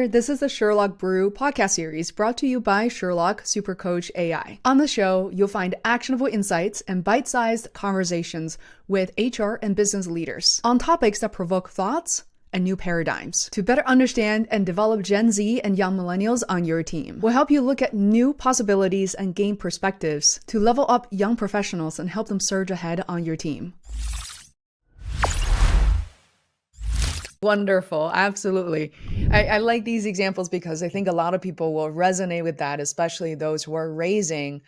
there, this is the Sherlock Brew Podcast series brought to you by Sherlock Supercoach AI. On the show, you'll find actionable insights and bite-sized conversations with HR and business leaders on topics that provoke thoughts and new paradigms. To better understand and develop Gen Z and young millennials on your team, we'll help you look at new possibilities and gain perspectives to level up young professionals and help them surge ahead on your team. Wonderful. Absolutely. I like these examples because I think a lot of people will resonate with that, especially those who are raising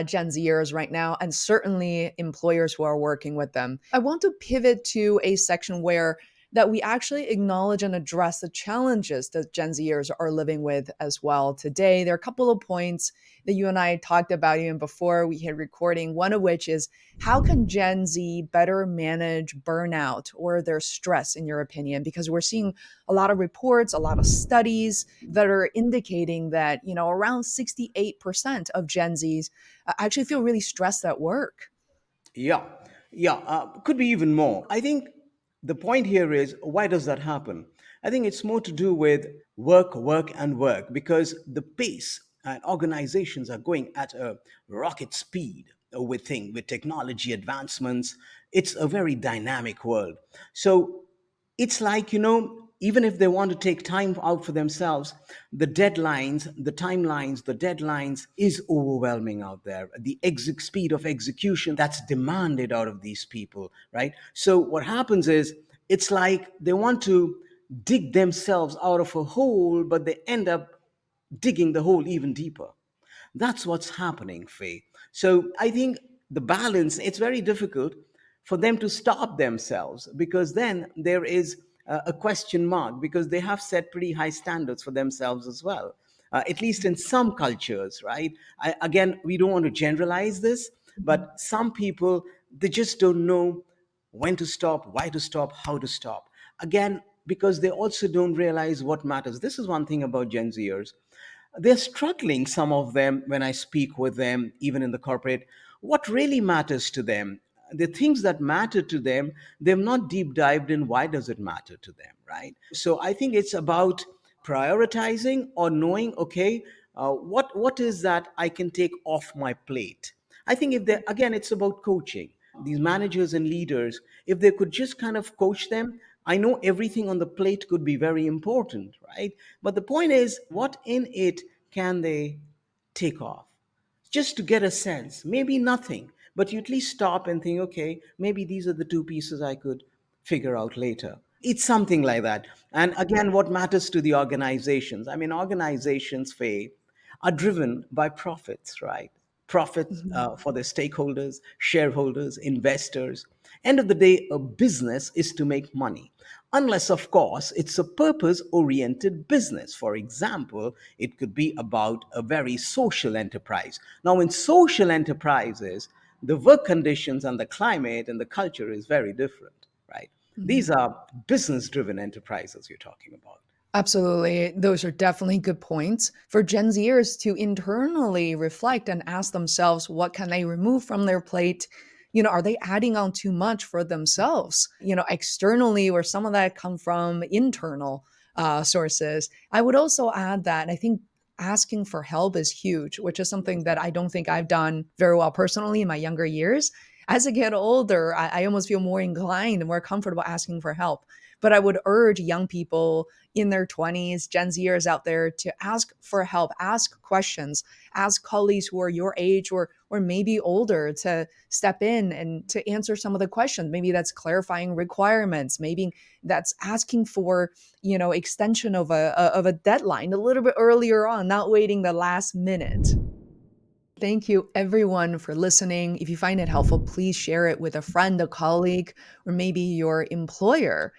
Gen Zers right now, and certainly employers who are working with them. I want to pivot to a section where that we actually acknowledge and address the challenges that Gen Zers are living with as well today. There are a couple of points that you and I talked about even before we hit recording, one of which is how can Gen Z better manage burnout or their stress, in your opinion? Because we're seeing a lot of reports, a lot of studies that are indicating that, around 68% of Gen Zs actually feel really stressed at work. Yeah, could be even more. I think the point here is why does that happen? I think it's more to do with work, work, and work because the pace and organizations are going at a rocket speed with technology advancements. It's a very dynamic world. So it's like, even if they want to take time out for themselves, the deadlines is overwhelming out there. The speed of execution that's demanded out of these people, right? So what happens is it's like they want to dig themselves out of a hole, but they end up digging the hole even deeper. That's what's happening, Faye. So I think the balance, it's very difficult for them to stop themselves because then there is a question mark because they have set pretty high standards for themselves as well. At least in some cultures, right? Again, we don't want to generalize this, but some people, they just don't know when to stop, why to stop, how to stop. Again, because they also don't realize what matters. This is one thing about Gen Zers. They're struggling, some of them, when I speak with them, even in the corporate. What really matters to them, the things that matter to them, they've not deep dived in why does it matter to them, right? So I think it's about prioritizing or knowing, okay, what is that I can take off my plate. I think if they, again, it's about coaching these managers and leaders. If they could just kind of coach them, I know everything on the plate could be very important, right? But the point is, what in it can they take off? Just to get a sense, maybe nothing, but you at least stop and think, okay, maybe these are the two pieces I could figure out later. It's something like that. And again, what matters to the organizations? I mean, organizations, Faye, are driven by profits, right? Profits Mhm. for their stakeholders, shareholders, investors. End of the day, a business is to make money. Unless, of course, it's a purpose oriented business. For example, it could be about a very social enterprise. Now, in social enterprises, the work conditions and the climate and the culture is very different, right? Mhm. These are business driven enterprises you're talking about. Absolutely. Those are definitely good points for Gen Zers to internally reflect and ask themselves, what can they remove from their plate? Are they adding on too much for themselves, externally, or some of that come from internal sources? I would also add that I think asking for help is huge, which is something that I don't think I've done very well personally in my younger years. As I get older, I almost feel more inclined and more comfortable asking for help. But I would urge young people in their 20s, Gen Zers out there to ask for help, ask questions, ask colleagues who are your age or maybe older to step in and to answer some of the questions. Maybe that's clarifying requirements. Maybe that's asking for, extension of a deadline a little bit earlier on, not waiting the last minute. Thank you, everyone, for listening. If you find it helpful, please share it with a friend, a colleague, or maybe your employer.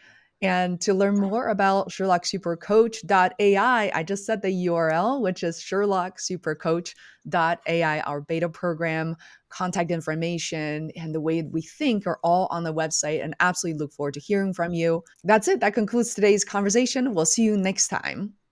And to learn more about SherlockSuperCoach.ai, I just said the URL, which is SherlockSuperCoach.ai, our beta program, contact information, and the way we think are all on the website. And absolutely look forward to hearing from you. That's it. That concludes today's conversation. We'll see you next time.